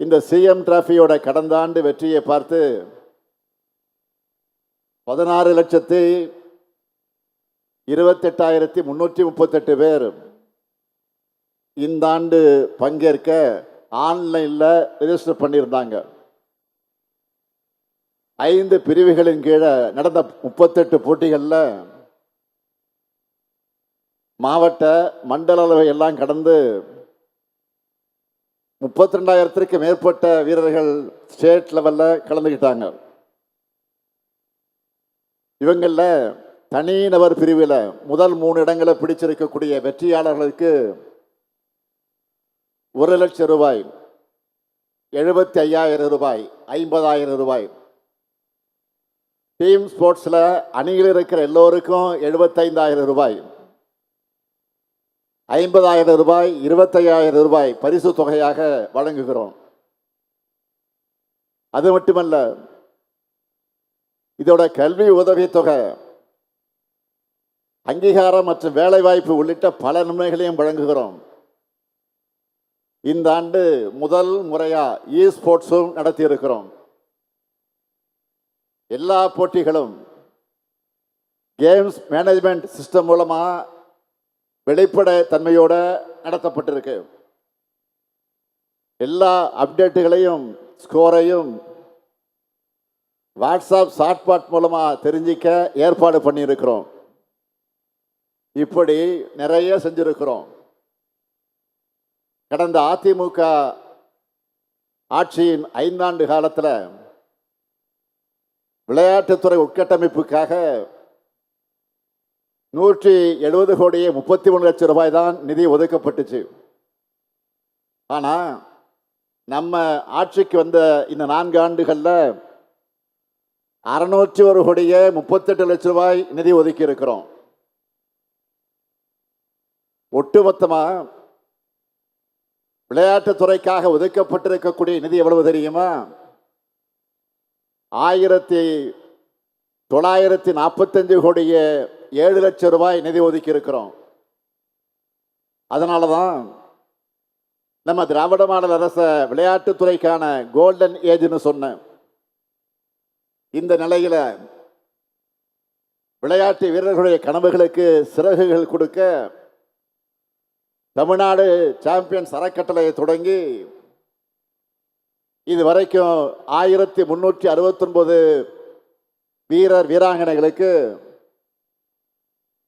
இந்த சிஎம் டிராஃபியோட கடந்த ஆண்டு வெற்றியை பார்த்து 16,28,338 பேர் இந்த ஆண்டு பங்கேற்க ஆன்லைனில் ரெஜிஸ்டர் பண்ணியிருந்தாங்க. 5 பிரிவுகளின் கீழே நடந்த 38 போட்டிகளில் மாவட்ட மண்டல அளவை எல்லாம் கடந்து 32,000க்கு மேற்பட்ட வீரர்கள் ஸ்டேட் லெவலில் கலந்துக்கிட்டாங்க. இவங்களில் தனிநபர் பிரிவில் முதல் 3 இடங்களை பிடிச்சிருக்கக்கூடிய வெற்றியாளர்களுக்கு 1 லட்சம் ரூபாய், 75,000 ரூபாய், 50,000 ரூபாய். டீம் ஸ்போர்ட்ஸில் அணியில் இருக்கிற எல்லோருக்கும் 75,000 ரூபாய், 50,000 ரூபாய், 25,000 ரூபாய் பரிசு தொகையாக வழங்குகிறோம். அது மட்டுமல்ல, இதோட கல்வி உதவித்தொகை, அங்கீகாரம் மற்றும் வேலைவாய்ப்பு உள்ளிட்ட பல நன்மைகளையும் வழங்குகிறோம். இந்த ஆண்டு முதல் முறையா ஸ்போர்ட்ஸும் நடத்தி இருக்கிறோம். எல்லா போட்டிகளும் கேம்ஸ் மேனேஜ்மெண்ட் சிஸ்டம் மூலமா வெளிப்பட தன்மையோட நடத்தப்பட்டிருக்கு. எல்லா அப்டேட்டுகளையும் ஸ்கோரையும் வாட்ஸ்அப் சாட்பாட் மூலமா தெரிஞ்சிக்க ஏற்பாடு பண்ணியிருக்கிறோம். இப்படி நிறைய செஞ்சிருக்கிறோம். கடந்த அதிமுக ஆட்சியின் 5 ஆண்டு காலத்தில் விளையாட்டுத்துறை உட்கட்டமைப்புக்காக 170 கோடியே 33 லட்சம் ரூபாய் தான் நிதி ஒதுக்கப்பட்டுச்சு. ஆனால் நம்ம ஆட்சிக்கு வந்த இந்த 4 ஆண்டுகளில் 601 கோடியே 38 லட்சம் ரூபாய் நிதி ஒதுக்கி இருக்கிறோம். ஒட்டுமொத்தமாக விளையாட்டுத்துறைக்காக ஒதுக்கப்பட்டிருக்கக்கூடிய நிதி எவ்வளவு தெரியுமா? 1,945 கோடியே 7 லட்சம் ரூபாய் நிதி ஒதுக்கி இருக்கிறோம். அதனால தான் நம்ம திராவிட மாடல் அரசு விளையாட்டுத்துறைக்கான கோல்டன் ஏஜ்னு சொன்னேன். இந்த நிலையில் விளையாட்டு வீரர்களுடைய கனவுகளுக்கு சிறகுகள் கொடுக்க தமிழ்நாடு சாம்பியன்ஸ் அறக்கட்டளையை தொடங்கி இதுவரைக்கும் 1,369 வீரர் வீராங்கனைகளுக்கு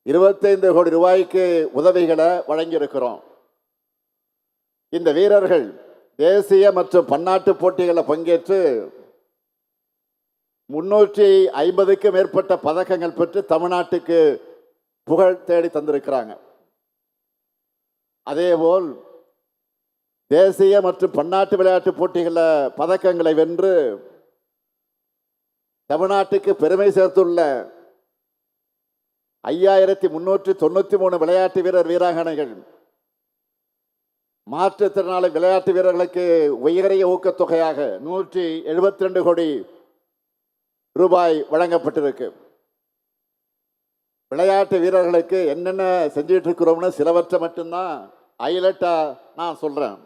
25 கோடி ரூபாய்க்கு உதவிகளை வழங்கியிருக்கிறோம். இந்த வீரர்கள் தேசிய மற்றும் பன்னாட்டு போட்டிகளில் பங்கேற்று 350க்கும் மேற்பட்ட பதக்கங்கள் பெற்று தமிழ்நாட்டுக்கு புகழ் தேடி தந்திருக்கிறாங்க. அதேபோல் தேசிய மற்றும் பன்னாட்டு விளையாட்டு போட்டிகளில் பதக்கங்களை வென்று தமிழ்நாட்டுக்கு பெருமை சேர்த்துள்ள 5,393 விளையாட்டு வீரர் வீராங்கனைகள், மாற்றுத்திறனாளி விளையாட்டு வீரர்களுக்கு உயரிய ஊக்கத்தொகையாக 172 கோடி ரூபாய் வழங்கப்பட்டிருக்கு. விளையாட்டு வீரர்களுக்கு என்னென்ன செஞ்சிட்டு இருக்கிறோம்னு சிலவற்றை மட்டும்தான் ஹைலைட்டா நான் சொல்றேன்.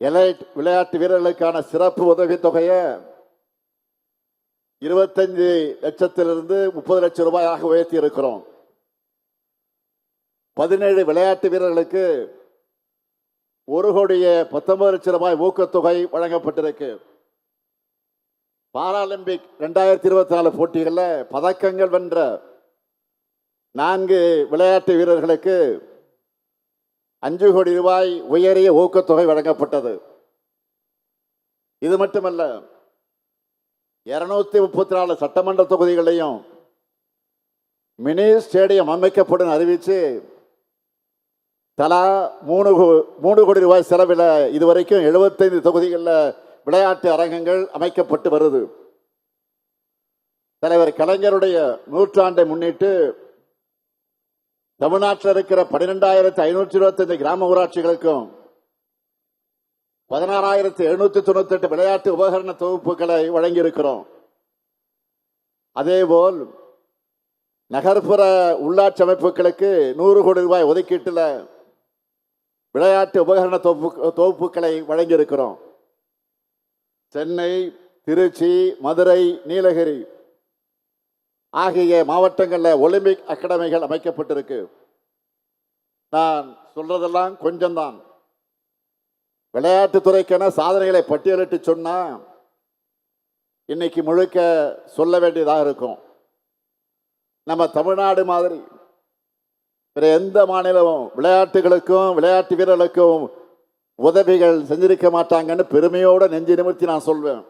எலைட் விளையாட்டு வீரர்களுக்கான சிறப்பு உதவி தொகையை 25 லட்சத்திலிருந்து 30 லட்சம் ரூபாயாக உயர்த்தி இருக்கிறோம். 17 விளையாட்டு வீரர்களுக்கு 1 கோடியே 19 லட்சம் ரூபாய் ஊக்கத்தொகை வழங்கப்பட்டிருக்கு. பாராலிம்பிக் 2024 போட்டிகளில் பதக்கங்கள் வென்ற 4 விளையாட்டு வீரர்களுக்கு 5 கோடி ரூபாய் உயரிய ஊக்கத்தொகை வழங்கப்பட்டது. இது மட்டுமல்ல, 234 சட்டமன்ற தொகுதிகளையும் மினி ஸ்டேடியம் அமைக்கப்படும் அறிவித்து தலா 3 கோடி ரூபாய் செலவில் இதுவரைக்கும் 75 தொகுதிகளில் விளையாட்டு அரங்கங்கள் அமைக்கப்பட்டு வருது. தலைவர் கலைஞருடைய 100ஆண்டை முன்னிட்டு தமிழ்நாட்டில் இருக்கிற 12,525 கிராம ஊராட்சிகளுக்கும் 16,798 விளையாட்டு உபகரண தொகுப்புகளை வழங்கியிருக்கிறோம். அதேபோல் நகர்ப்புற உள்ளாட்சி அமைப்புகளுக்கு 100 கோடி ரூபாய் ஒதுக்கீட்டில் விளையாட்டு உபகரண தொகுப்புகளை வழங்கியிருக்கிறோம். சென்னை, திருச்சி, மதுரை, நீலகிரி ஆகிய மாவட்டங்களில் ஒலிம்பிக் அகாடமிகள் அமைக்கப்பட்டிருக்கு. நான் சொல்றதெல்லாம் கொஞ்சம்தான். விளையாட்டுத்துறைக்கான சாதனைகளை பட்டியலிட்டு சொன்னா இன்னைக்கு முழுக்க சொல்ல வேண்டியதாக இருக்கும். நம்ம தமிழ்நாடு மாதிரி வேற எந்த மாநிலமும் விளையாட்டுகளுக்கும் விளையாட்டு வீரர்களுக்கும் உதவிகள் செஞ்சிருக்க மாட்டாங்கன்னு பெருமையோடு நெஞ்சு நிமிர்த்தி நான் சொல்வேன்.